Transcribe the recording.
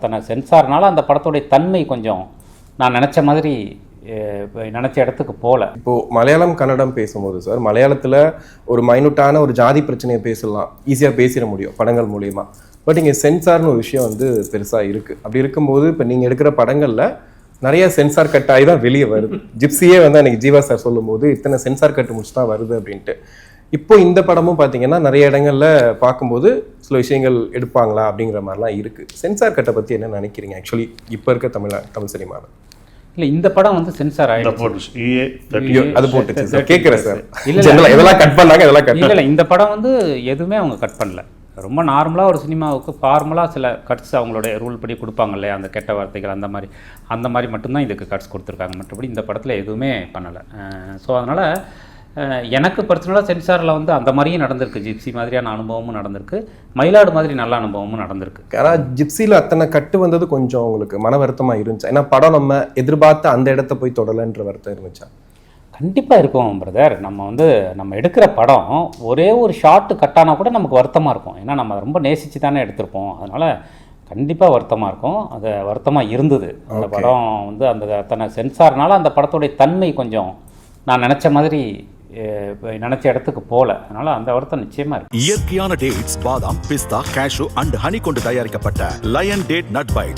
அத்தனை சென்சார்னால அந்த படத்துடைய தன்மை கொஞ்சம் நான் நினச்ச மாதிரி நினச்ச இடத்துக்கு போகல. இப்போது மலையாளம் கன்னடம் பேசும்போது சார், மலையாளத்தில் ஒரு மைனூட்டான ஒரு ஜாதி பிரச்சனையை பேசலாம், ஈஸியாக பேசிட முடியும் படங்கள் மூலிமா. பட் இங்கே சென்சார்னு ஒரு விஷயம் வந்து பெருசாக இருக்குது. அப்படி இருக்கும்போது இப்போ நீங்கள் எடுக்கிற படங்களில் நிறைய சென்சார் கட் ஆகி தான் வெளியே வருது. ஜிப்சியே வந்து அன்றைக்கி ஜீவா சார் சொல்லும்போது இத்தனை சென்சார் கட்டு முடிச்சு தான் வருது அப்படின்ட்டு. இப்போ இந்த படமும் பார்த்தீங்கன்னா நிறைய இடங்களில் பார்க்கும்போது சில விஷயங்கள் எடுப்பாங்களா அப்படிங்கிற மாதிரிலாம் இருக்குது. சென்சார் கட்டை பற்றி என்ன நினைக்கிறீங்க ஆக்சுவலி இப்போ இருக்க தமிழ் சினிமாவில்? இல்லை, இந்த படம் வந்து சென்சார் ஆகிடுச்சு. அது போட்டுச்சு கேட்குறேன் சார். இல்லை இதெல்லாம் கட் பண்ணாங்க, இதெல்லாம் கட் இல்லை. இந்த படம் வந்து எதுவுமே அவங்க கட் பண்ணல. ரொம்ப நார்மலாக ஒரு சினிமாவுக்கு ஃபார்மலாக சில கட்ஸ் அவங்களுடைய ரூல் படி கொடுப்பாங்க இல்லையா, அந்த கெட்ட வார்த்தைகள் அந்த மாதிரி மட்டும்தான் இதுக்கு கட்ஸ் கொடுத்துருக்காங்க. மற்றபடி இந்த படத்தில் எதுவுமே பண்ணலை. ஸோ அதனால் எனக்கு பர்சனலாக சென்சாரில் வந்து அந்த மாதிரியும் நடந்திருக்கு. ஜிப்சி மாதிரியான அனுபவமும் நடந்திருக்கு, மயிலாடு மாதிரி நல்ல அனுபவமும் நடந்திருக்கு. ஆனால் ஜிப்சியில் அத்தனை கட்டு வந்தது கொஞ்சம் உங்களுக்கு மன வருத்தமாக இருந்துச்சு. ஏன்னா படம் நம்ம எதிர்பார்த்து அந்த இடத்த போய் தொடலைன்ற வருத்தம் இருந்துச்சா? கண்டிப்பாக இருக்கும் பிரதர். நம்ம எடுக்கிற படம் ஒரே ஒரு ஷார்ட்டு கட்டானா கூட நமக்கு வருத்தமாக இருக்கும். ஏன்னா நம்ம ரொம்ப நேசித்து தானே எடுத்திருப்போம். அதனால் கண்டிப்பாக வருத்தமாக இருக்கும். அது வருத்தமாக இருந்தது. அந்த படம் வந்து அத்தனை சென்சார்னால அந்த படத்துடைய தன்மை கொஞ்சம் நான் நினச்ச மாதிரி நினைச்ச இடத்துக்கு போகல. அதனால அந்த வருத்தம் நிச்சயமா இருக்கு. இயற்கையான டேட்ஸ், பாதாம், பிஸ்தா, கேஷ்யூ அண்ட் ஹனி கொண்டு தயாரிக்கப்பட்ட லயன் டேட் நட் பைட்ஸ்